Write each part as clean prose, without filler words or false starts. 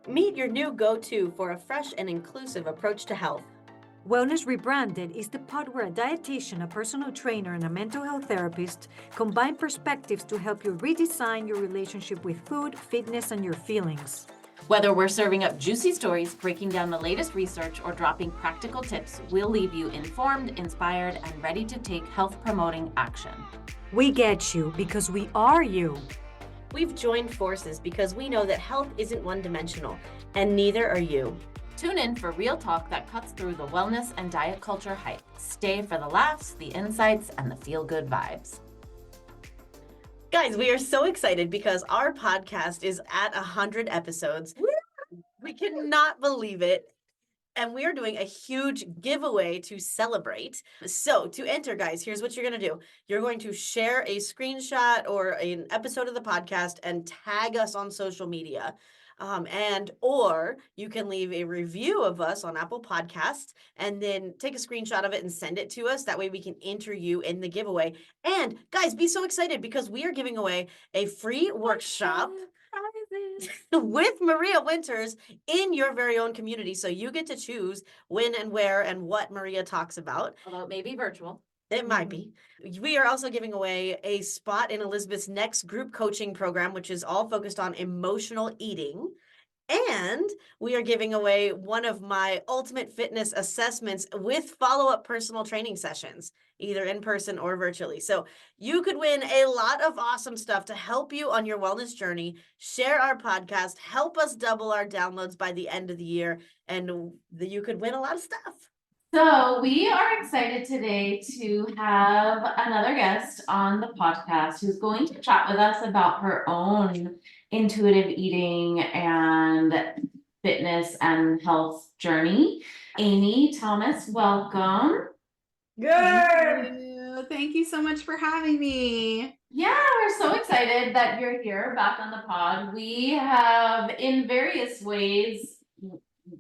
Meet your new go-to for a fresh and inclusive approach to health. Wellness Rebranded is the pod where a dietitian, a personal trainer, and a mental health therapist combine perspectives to help you redesign your relationship with food, fitness, and your feelings. Whether we're serving up juicy stories, breaking down the latest research, or dropping practical tips, we'll leave you informed, inspired, and ready to take health-promoting action. We get you because we are you. We've joined forces because we know that health isn't one-dimensional, and neither are you. Tune in for real talk that cuts through the wellness and diet culture hype. Stay for the laughs, the insights, and the feel-good vibes. Guys, we are so excited because our podcast is at 100 episodes. We cannot believe it. And we are doing a huge giveaway to celebrate. So to enter, guys, here's what you're going to do. You're going to share a screenshot or an episode of the podcast and tag us on social media. Or you can leave a review of us on Apple Podcasts and then take a screenshot of it and send it to us. That way we can enter you in the giveaway. And guys, be so excited because we are giving away a free workshop with Maria Winters in your very own community. So you get to choose when and where and what Maria talks about. Although it may be virtual. It might be. We are also giving away a spot in Elizabeth's next group coaching program, which is all focused on emotional eating. And we are giving away one of my ultimate fitness assessments with follow-up personal training sessions, either in person or virtually. So you could win a lot of awesome stuff to help you on your wellness journey. Share our podcast, help us double our downloads by the end of the year, and you could win a lot of stuff. So we are excited today to have another guest on the podcast who's going to chat with us about her own intuitive eating and fitness and health journey. Amy Thomas, welcome. Good. Thank you so much for having me. Yeah, we're so excited that you're here back on the pod. We have, in various ways,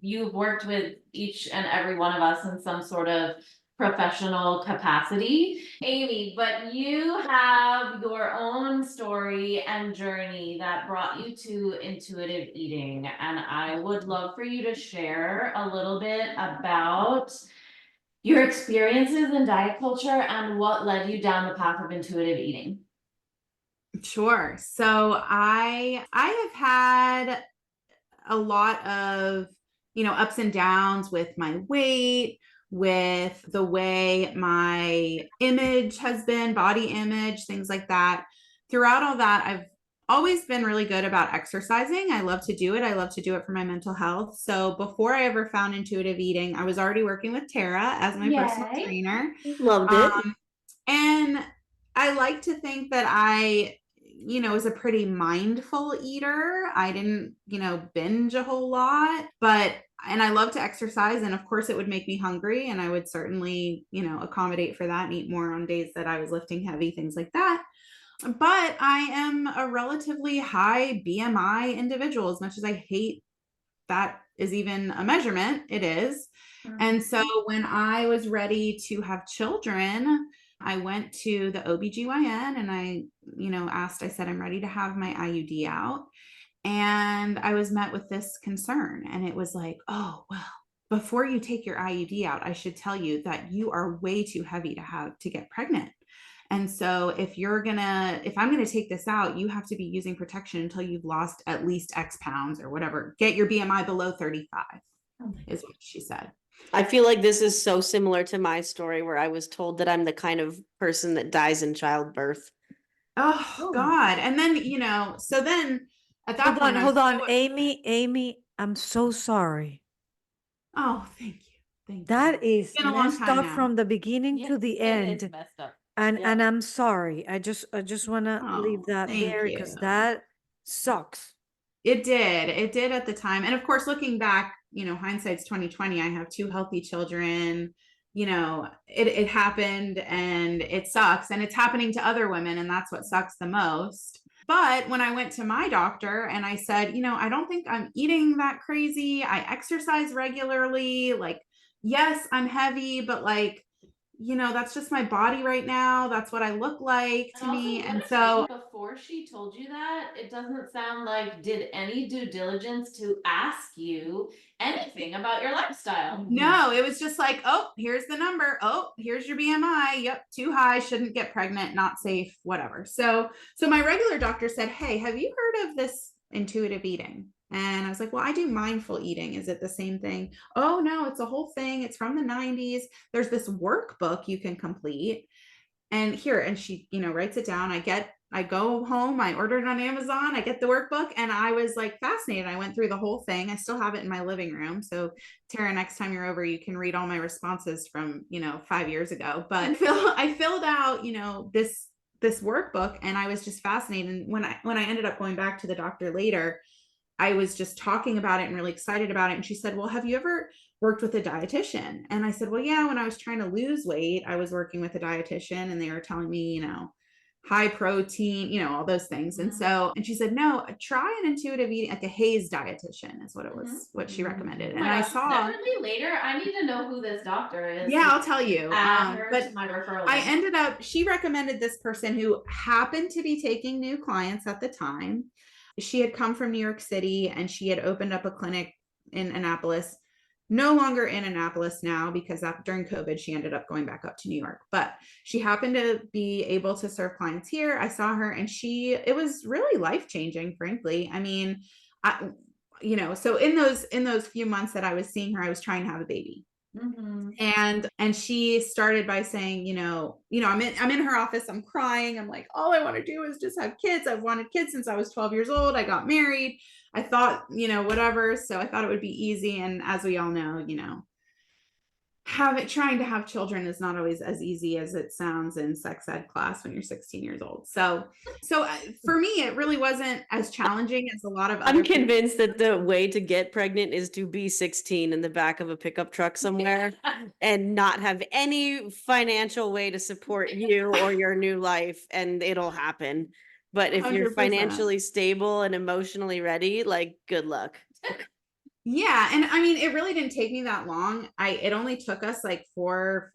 you've worked with each and every one of us in some sort of professional capacity, Amy, but you have your own story and journey that brought you to intuitive eating. And I would love for you to share a little bit about your experiences in diet culture and what led you down the path of intuitive eating. Sure. So I have had a lot of ups and downs with my weight, with the way my image has been, body image, things like that. Throughout all that, I've always been really good about exercising. I love to do it. I love to do it for my mental health. So before I ever found intuitive eating, I was already working with Tara as my personal trainer. Loved it. And I like to think that I was a pretty mindful eater. I didn't, binge a whole lot, and I love to exercise. And of course it would make me hungry, and I would certainly, accommodate for that and eat more on days that I was lifting heavy, things like that. But I am a relatively high BMI individual, as much as I hate that is even a measurement, it is. Mm-hmm. And so when I was ready to have children, I went to the OBGYN and I said, I'm ready to have my IUD out. And I was met with this concern. And it was like, oh, well, before you take your IUD out, I should tell you that you are way too heavy to get pregnant. And so if I'm going to take this out, you have to be using protection until you've lost at least X pounds or whatever. Get your BMI below 35 is what she said. I feel like this is so similar to my story where I was told that I'm the kind of person that dies in childbirth. Oh God. And then, so then at that point. Hold on. Amy, I'm so sorry. Oh, thank you. That is messed up from the beginning to the end. It is messed up. And I'm sorry. I just want to leave that there because that sucks. It did at the time. And of course, looking back, hindsight's 2020. I have 2 healthy children. It happened and it sucks, and it's happening to other women, and that's what sucks the most. But when I went to my doctor and I said, I don't think I'm eating that crazy. I exercise regularly. Like, yes, I'm heavy, but that's just my body right now. That's what I look like to And also, me. what And a so, thing, before she told you that, it doesn't sound like did any due diligence to ask you anything about your lifestyle. no, it was just like, oh, here's the number. Oh, here's your BMI. Yep, too high, shouldn't get pregnant, not safe, whatever. So my regular doctor said, hey, have you heard of this intuitive eating? And I was like, well, I do mindful eating. Is it the same thing? Oh, no, it's a whole thing. It's from the 90s. There's this workbook you can complete. And here, and she, writes it down. I go home, I order it on Amazon, I get the workbook, and I was like fascinated. I went through the whole thing. I still have it in my living room. So Tara, next time you're over, you can read all my responses from, 5 years ago. But I filled out, this workbook, and I was just fascinated. And when I ended up going back to the doctor later, I was just talking about it and really excited about it. And she said, well, have you ever worked with a dietitian? And I said, well, yeah, when I was trying to lose weight, I was working with a dietitian, and they were telling me, high protein, all those things. And she said, no, try an intuitive eating, like a Hayes dietitian is what it was, what she recommended. Oh And my I gosh, saw, send me later. I need to know who this doctor is. yeah, I'll tell you. Add her But to my referral I list. ended up, she recommended this person who happened to be taking new clients at the time. She had come from New York City, and she had opened up a clinic in Annapolis, no longer in Annapolis now, because during COVID, she ended up going back up to New York, but she happened to be able to serve clients here. I saw her, and it was really life-changing, frankly. I mean, so in those few months that I was seeing her, I was trying to have a baby. And she started by saying, I'm in her office, I'm crying, I'm like, all I want to do is just have kids. I've wanted kids since I was 12 years old. I got married. I thought, whatever. So I thought it would be easy. And as we all know, trying to have children is not always as easy as it sounds in sex ed class when you're 16 years old. So for me, it really wasn't as challenging as a lot of other I'm convinced that the way to get pregnant is to be 16 in the back of a pickup truck somewhere and not have any financial way to support you or your new life, and it'll happen. But if you're 100%. financially stable and emotionally ready, like, good luck. Yeah, and I mean, it really didn't take me that long. It only took us like 4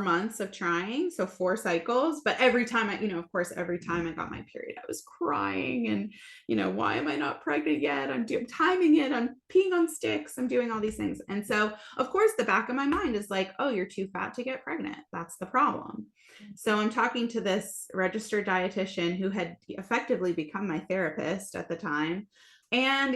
months of trying, so 4 cycles. But every time of course, every time I got my period, I was crying, and why am I not pregnant yet? I'm timing it. I'm peeing on sticks. I'm doing all these things, and so of course, the back of my mind is like, oh, you're too fat to get pregnant. That's the problem. So I'm talking to this registered dietitian who had effectively become my therapist at the time. And,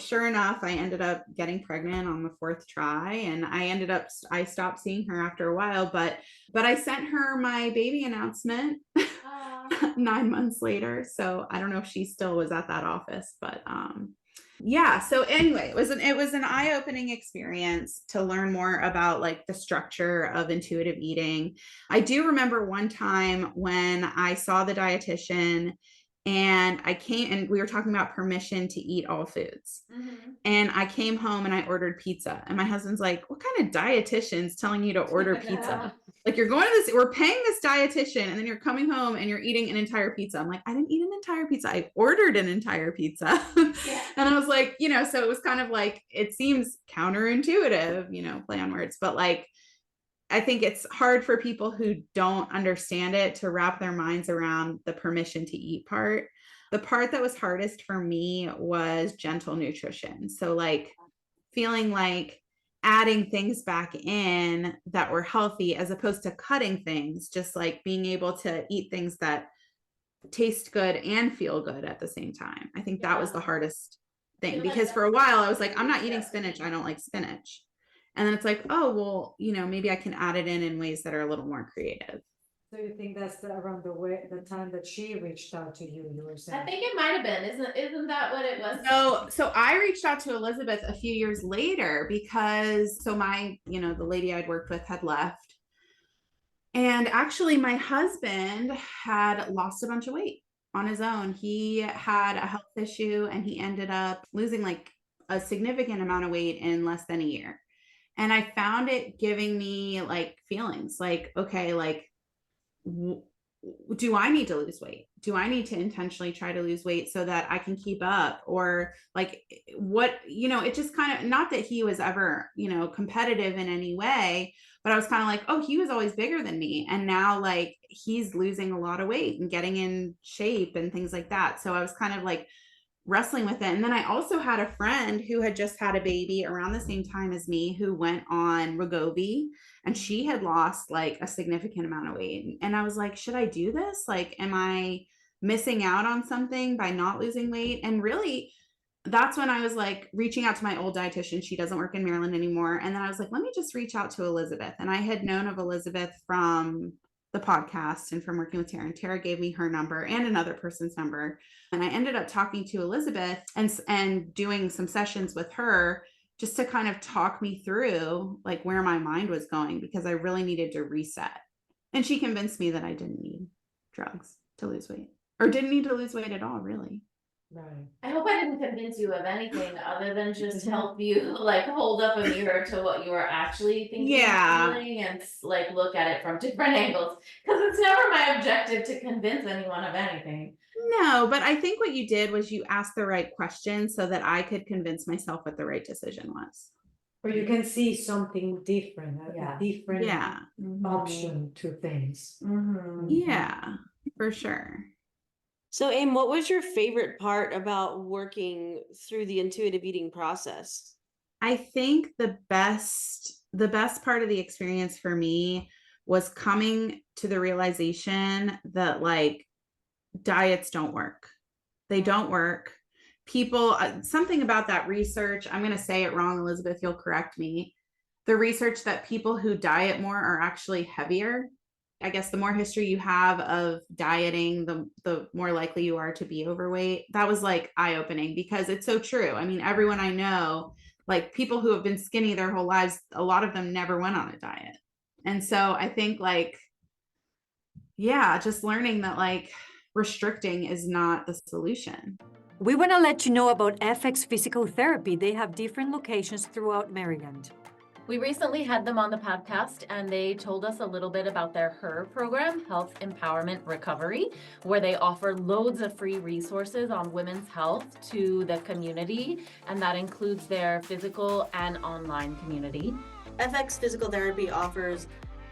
sure enough, I ended up getting pregnant on the 4th try, and I stopped seeing her after a while, but I sent her my baby announcement 9 months later. So I don't know if she still was at that office, but, yeah. So anyway, it was an eye-opening experience to learn more about like the structure of intuitive eating. I do remember one time when I saw the dietitian, and I came, and we were talking about permission to eat all foods. And I came home and I ordered pizza. And my husband's like, what kind of dietitian's telling you to order pizza? Like, you're going to this, we're paying this dietitian, and then you're coming home and you're eating an entire pizza. I'm like, I didn't eat an entire pizza. I ordered an entire pizza. Yeah. And I was like, so it was kind of like, it seems counterintuitive, play on words, but like, I think it's hard for people who don't understand it to wrap their minds around the permission to eat part. The part that was hardest for me was gentle nutrition. So like feeling like adding things back in that were healthy as opposed to cutting things, just like being able to eat things that taste good and feel good at the same time. I think that was the hardest thing, because for a while I was like, I'm not eating spinach. I don't like spinach. And then it's like, oh, well, maybe I can add it in ways that are a little more creative. So you think that's around the time that she reached out to you, were saying? I think it might have been. Isn't that what it was? So I reached out to Elizabeth a few years later because my, the lady I'd worked with had left. And actually my husband had lost a bunch of weight on his own. He had a health issue, and he ended up losing like a significant amount of weight in less than a year. And I found it giving me like feelings like, okay, like do I need to lose weight? Do I need to intentionally try to lose weight so that I can keep up? Or like what, it just kind of, not that he was ever, competitive in any way, but I was kind of like, oh, he was always bigger than me. And now like he's losing a lot of weight and getting in shape and things like that. So I was kind of like wrestling with it. And then I also had a friend who had just had a baby around the same time as me who went on Wegovy, and she had lost like a significant amount of weight. And I was like, should I do this? Like, am I missing out on something by not losing weight? And really, that's when I was like reaching out to my old dietitian. She doesn't work in Maryland anymore. And then I was like, let me just reach out to Elizabeth. And I had known of Elizabeth from the podcast and from working with Tara. And Tara gave me her number and another person's number. And I ended up talking to Elizabeth and doing some sessions with her just to kind of talk me through like where my mind was going, because I really needed to reset. And she convinced me that I didn't need drugs to lose weight, or didn't need to lose weight at all, really. Right. I hope I didn't convince you of anything other than just help you like hold up a mirror to what you were actually thinking Yeah. and feeling, and like look at it from different angles. Because it's never my objective to convince anyone of anything. No, but I think what you did was you asked the right questions so that I could convince myself what the right decision was. Or you can see something different, Yeah. a different Yeah. option to things. Mm-hmm. Yeah, for sure. So, Aim, what was your favorite part about working through the intuitive eating process? I think the best part of the experience for me was coming to the realization that like diets don't work. They don't work. People, something about that research, I'm going to say it wrong, Elizabeth, you'll correct me. The research that people who diet more are actually heavier. I guess the more history you have of dieting, the more likely you are to be overweight. That was like eye-opening, because it's so true. I mean, everyone I know, like people who have been skinny their whole lives, a lot of them never went on a diet. And so I think like, yeah, just learning that like restricting is not the solution. We want to let you know about FX Physical Therapy. They have different locations throughout Maryland. We recently had them on the podcast, and they told us a little bit about their HER program, Health Empowerment Recovery, where they offer loads of free resources on women's health to the community, and that includes their physical and online community. FX Physical Therapy offers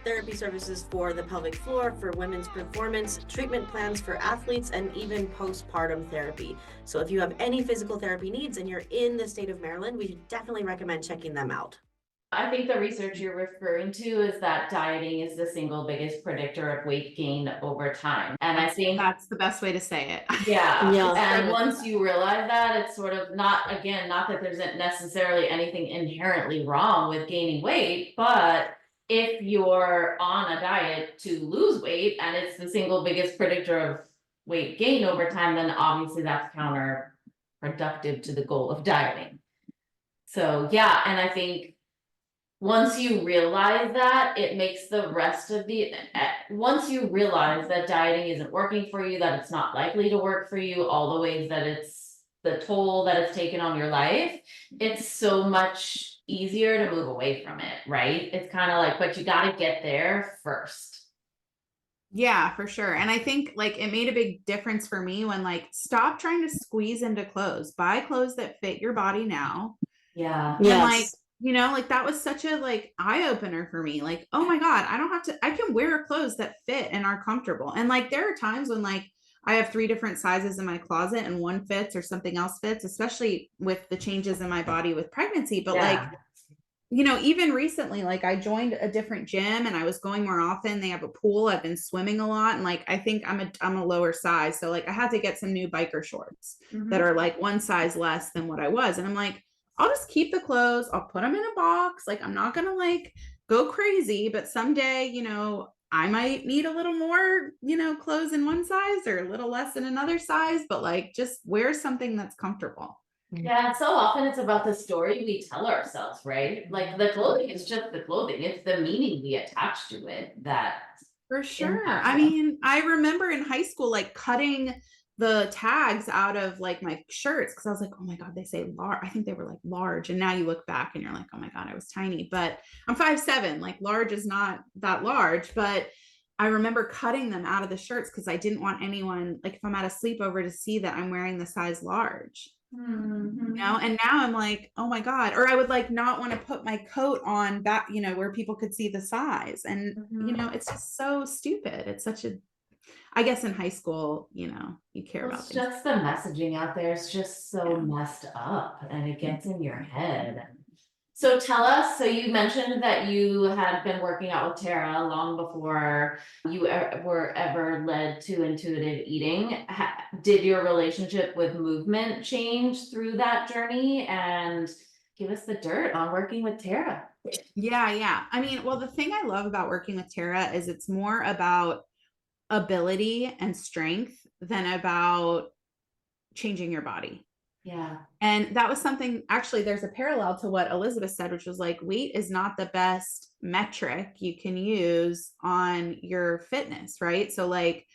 therapy services for the pelvic floor, for women's performance, treatment plans for athletes, and even postpartum therapy. So if you have any physical therapy needs and you're in the state of Maryland, we definitely recommend checking them out. I think the research you're referring to is that dieting is the single biggest predictor of weight gain over time. And I think that's the best way to say it. yeah. Yeah. And once you realize that, it's sort of not that there isn't necessarily anything inherently wrong with gaining weight, but if you're on a diet to lose weight and it's the single biggest predictor of weight gain over time, then obviously that's counterproductive to the goal of dieting. So yeah, and I think once you realize that, it makes the rest of once you realize that dieting isn't working for you, that it's not likely to work for you, all the ways that it's the toll that it's taken on your life, it's so much easier to move away from it, right? It's kind of like, but you got to get there first. Yeah, for sure. And I think like it made a big difference for me when like stop trying to squeeze into clothes, buy clothes that fit your body now. Yeah. And like, like that was such a like eye opener for me. Like, oh my God, I can wear clothes that fit and are comfortable. And like, there are times when like I have 3 different sizes in my closet and one fits or something else fits, especially with the changes in my body with pregnancy. But like, even recently, like I joined a different gym and I was going more often. They have a pool. I've been swimming a lot. And like, I think I'm a lower size. So like I had to get some new biker shorts that are like one size less than what I was. And I'm like, I'll just keep the clothes. I'll put them in a box. Like, I'm not going to like go crazy, but someday, I might need a little more, clothes in one size or a little less in another size, but like just wear something that's comfortable. Yeah, and so often it's about the story we tell ourselves, right? Like the clothing is just the clothing. It's the meaning we attach to it that. For sure. I mean, I remember in high school, like cutting the tags out of like my shirts because I was like, oh my God, they say large. I think they were like large. And now you look back and you're like, oh my God, I was tiny, but I'm 5'7". Like large is not that large, but I remember cutting them out of the shirts because I didn't want anyone, like if I'm at a sleepover, to see that I'm wearing the size large. You know, and now I'm like, oh my God. Or I would like not want to put my coat on back, you know, where people could see the size. And, you know, it's just so stupid. It's such a, I guess in high school, you know, you care Well, about it's things. just the messaging out there is just so Yeah. messed up and it gets in your head. So tell us, so you mentioned that you had been working out with Tara long before you were ever led to intuitive eating. Did your relationship with movement change through that journey? And give us the dirt on working with Tara. Yeah. I mean, well, the thing I love about working with Tara is it's more about ability and strength than about changing your body. Yeah. And that was something, actually, there's a parallel to what Elizabeth said, which was like, weight is not the best metric you can use on your fitness, right? So, like,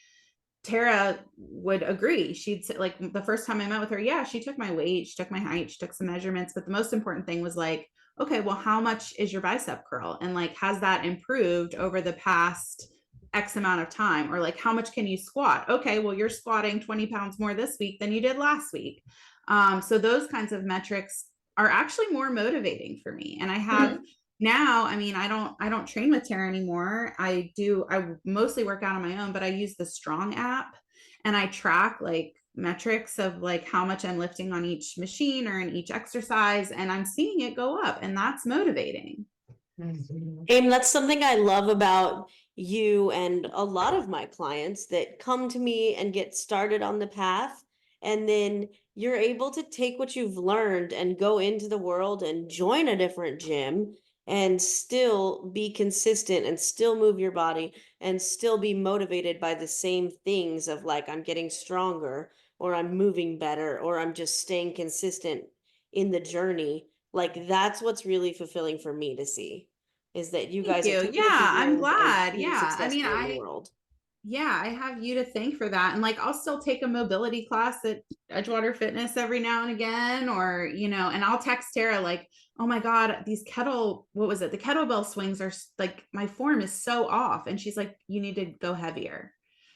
Tara would agree. She'd say, like, the first time I met with her, yeah, she took my weight, she took my height, she took some measurements. But the most important thing was like, okay, well, how much is your bicep curl? And like, has that improved over the past X amount of time? Or like, how much can you squat? Okay, well, you're squatting 20 pounds more this week than you did last week. So those kinds of metrics are actually more motivating for me. And I have now, I mean, I don't train with Tara anymore. I mostly work out on my own, but I use the Strong app and I track like metrics of like how much I'm lifting on each machine or in each exercise, and I'm seeing it go up, and that's motivating. And that's something I love about you and a lot of my clients that come to me and get started on the path. And then you're able to take what you've learned and go into the world and join a different gym and still be consistent and still move your body and still be motivated by the same things of like, I'm getting stronger or I'm moving better or I'm just staying consistent in the journey. Like that's what's really fulfilling for me to see is that you Thank guys are you. taking Yeah, what you've I'm learned and glad. being Yeah. I mean, successful in the world. yeah, I have you to thank for that. And like, I'll still take a mobility class at Edgewater Fitness every now and again, or, you know, and I'll text Tara like, oh my God, these what was it? The kettlebell swings are like, my form is so off. And she's like, you need to go heavier.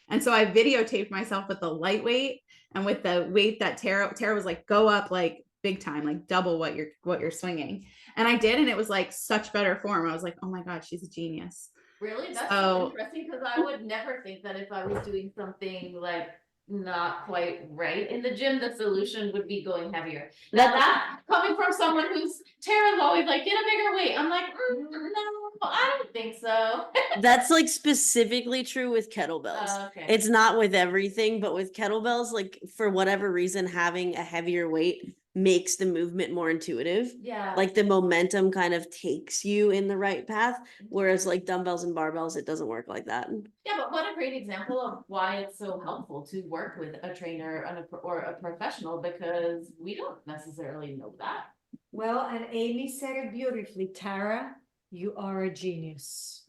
And so I videotaped myself with the lightweight and with the weight that Tara was like, go up like big time, like double what you're swinging. And I did. And it was like such better form. I was like, oh my God, she's a genius. Really? That's so So interesting because I would never think that if I was doing something like not quite right in the gym, the solution would be going heavier. Now that coming from someone who's Tara's always like, get a bigger weight. I'm like, no, I don't think so. That's like specifically true with kettlebells. Okay. It's not with everything, but with kettlebells, like for whatever reason, having a heavier weight makes the movement more intuitive. Yeah. Like the momentum kind of takes you in the right path. Whereas like dumbbells and barbells, it doesn't work like that. Yeah, but what a great example of why it's so helpful to work with a trainer and or a professional, because we don't necessarily know that. Well, and Amy said it beautifully. Tara, you are a genius.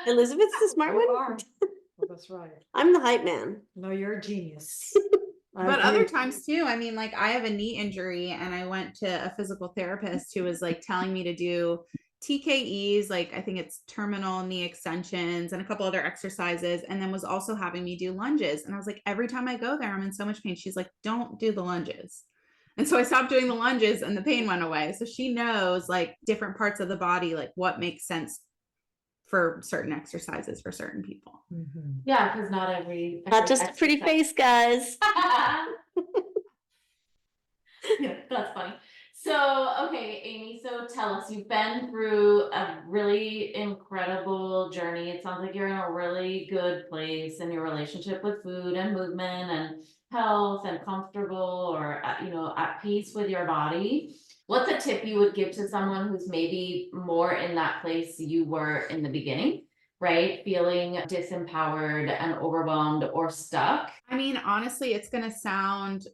Elizabeth's the smart You one. are. Well, that's right. I'm the hype man. No, you're a genius. but other times too, I mean, like I have a knee injury and I went to a physical therapist who was like telling me to do TKEs, like I think it's terminal knee extensions and a couple other exercises, and then was also having me do lunges. And I was like, every time I go there, I'm in so much pain. She's like, don't do the lunges. And so I stopped doing the lunges and the pain went away. So she knows like different parts of the body, like what makes sense for certain exercises for certain people. Mhm. Yeah, because not every Not just a pretty face, guys. Yeah, that's funny. So, okay, Amy, so tell us, you've been through a really incredible journey. It sounds like you're in a really good place in your relationship with food and movement and health and comfortable or, you know, at peace with your body. What's a tip you would give to someone who's maybe more in that place you were in the beginning, right? Feeling disempowered and overwhelmed or stuck? I mean, honestly, it's going to sound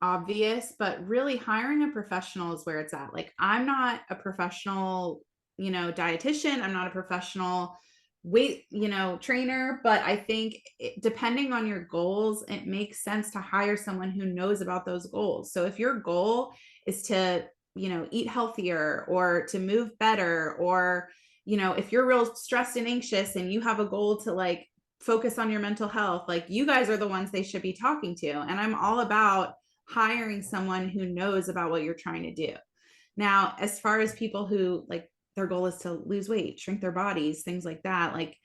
obvious, but really hiring a professional is where it's at. Like, I'm not a professional, you know, dietitian. I'm not a professional weight, you know, trainer, but I think depending on your goals, it makes sense to hire someone who knows about those goals. So if your goal is to, you know, eat healthier or to move better or, if you're real stressed and anxious and you have a goal to like focus on your mental health, like you guys are the ones they should be talking to. And I'm all about hiring someone who knows about what you're trying to do. Now, as far as people who like their goal is to lose weight, shrink their bodies, things like that, like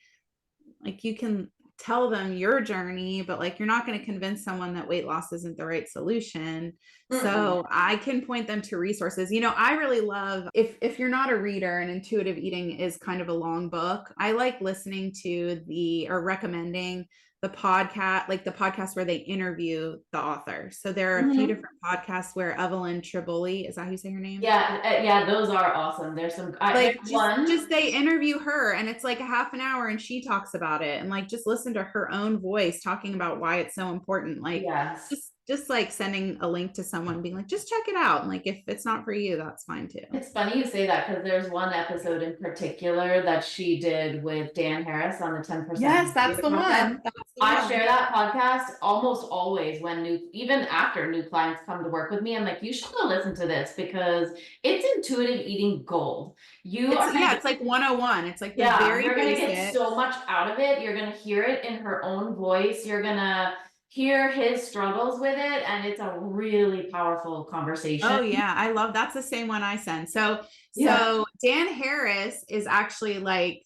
you can tell them your journey, but like you're not going to convince someone that weight loss isn't the right solution. So I can point them to resources. I really love, if you're not a reader, and Intuitive Eating is kind of a long book, I like listening to or recommending the podcast where they interview the author. So there are a few different podcasts where Evelyn Triboli, is that how you say her name? Yeah, those are awesome. There's some Like there's one. just they interview her and it's like a half an hour and she talks about it, and like just listen to her own voice talking about why it's so important. Like Yes. just like sending a link to someone being like, just check it out. And like if it's not for you, that's fine too. It's funny you say that because there's one episode in particular that she did with Dan Harris on the 10%. Yes, that's the one. I share that podcast almost always when even after new clients come to work with me. I'm like, you should go listen to this because it's intuitive eating gold. It's like 101. It's like the very you're gonna basic. get so much out of it. You're gonna hear it in her own voice. You're gonna hear his struggles with it, and it's a really powerful conversation. Oh yeah, I love that's the same one I send. So Dan Harris is actually like,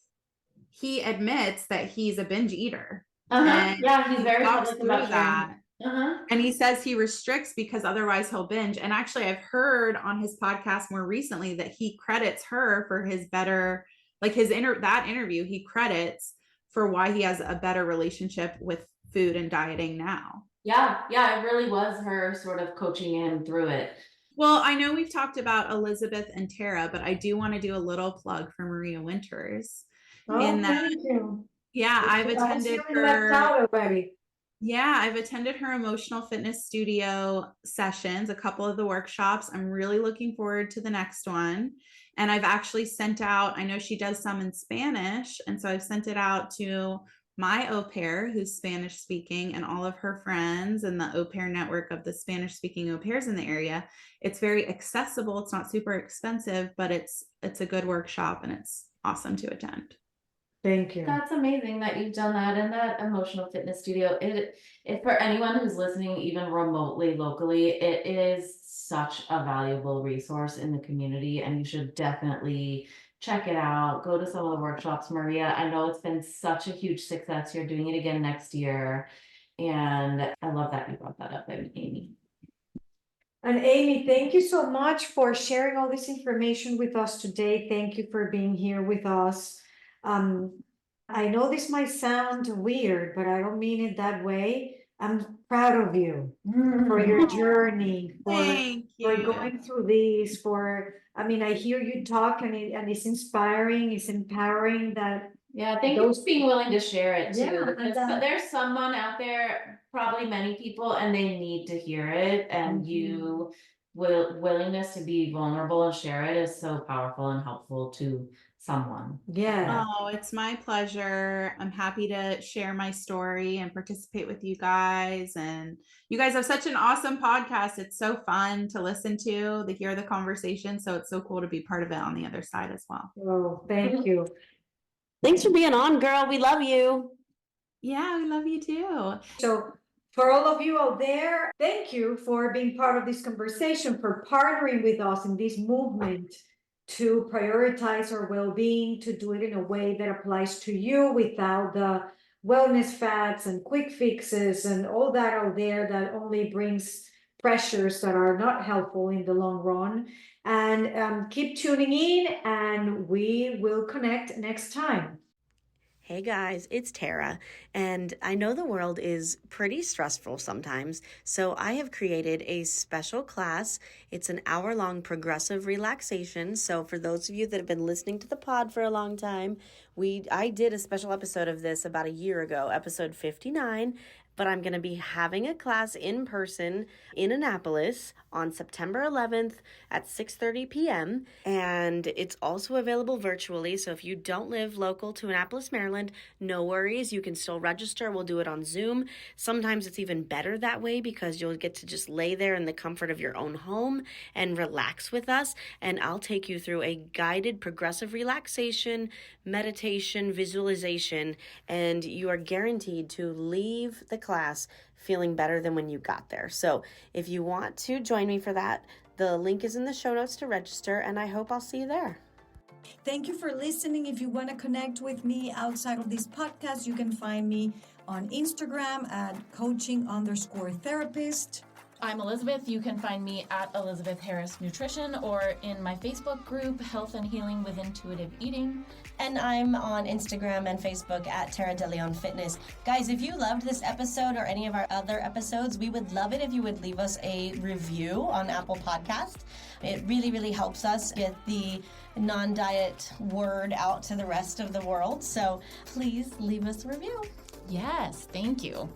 he admits that he's a binge eater. Yeah, he's very talks public through about that. sharing. And he says he restricts because otherwise he'll binge. And actually, I've heard on his podcast more recently that he credits her for his better, like that interview, he credits for why he has a better relationship with food and dieting now. Yeah, it really was her sort of coaching him through it. Well, I know we've talked about Elizabeth and Tara, but I do want to do a little plug for Maria Winters. Thank you. Yeah, I've attended her. Already. Yeah, I've attended her emotional fitness studio sessions, a couple of the workshops. I'm really looking forward to the next one. And I've actually sent out, I know she does some in Spanish. And so I've sent it out to my au pair who's Spanish speaking and all of her friends and the au pair network of the Spanish speaking au pairs in the area. It's very accessible. It's not super expensive, but it's a good workshop and it's awesome to attend. Thank you. That's amazing that you've done that in that emotional fitness studio. It for anyone who's listening, even remotely locally, it is such a valuable resource in the community, and you should definitely check it out. Go to some of the workshops, Maria. I know it's been such a huge success. You're doing it again next year, and I love that you brought that up, Amy. And Amy, thank you so much for sharing all this information with us today. Thank you for being here with us. I know this might sound weird, but I don't mean it that way. I'm proud of you for your journey, for going through this, I hear you talk and it's inspiring, it's empowering that. Yeah, thank you for being willing to share it too. Yeah, because there's someone out there, probably many people, and they need to hear it. And you willingness to be vulnerable and share it is so powerful and helpful to someone. Yeah. Oh, it's my pleasure. I'm happy to share my story and participate with you guys. And you guys have such an awesome podcast. It's so fun to listen to hear the conversation. So it's so cool to be part of it on the other side as well. Oh, thank you. Thanks for being on, girl. We love you. Yeah, we love you too. So for all of you out there, thank you for being part of this conversation, for partnering with us in this movement to prioritize our well-being, to do it in a way that applies to you without the wellness fads and quick fixes and all that out there that only brings pressures that are not helpful in the long run. And keep tuning in, and we will connect next time. Hey guys, it's Tara, and I know the world is pretty stressful sometimes, so I have created a special class. It's an hour-long progressive relaxation. So for those of you that have been listening to the pod for a long time, I did a special episode of this about a year ago, episode 59, but I'm going to be having a class in person in Annapolis on September 11th at 6:30 p.m. And it's also available virtually. So if you don't live local to Annapolis, Maryland, no worries. You can still register. We'll do it on Zoom. Sometimes it's even better that way because you'll get to just lay there in the comfort of your own home and relax with us. And I'll take you through a guided progressive relaxation, meditation, visualization, and you are guaranteed to leave the class feeling better than when you got there. So if you want to join me for that, the link is in the show notes to register, and I hope I'll see you there. Thank you for listening. If you want to connect with me outside of this podcast, you can find me on Instagram at coaching_therapist. I'm Elizabeth. You can find me at Elizabeth Harris Nutrition or in my Facebook group, Health and Healing with Intuitive Eating. And I'm on Instagram and Facebook at Tara DeLeon Fitness. Guys, if you loved this episode or any of our other episodes, we would love it if you would leave us a review on Apple Podcast. It really, really helps us get the non-diet word out to the rest of the world. So please leave us a review. Yes, thank you.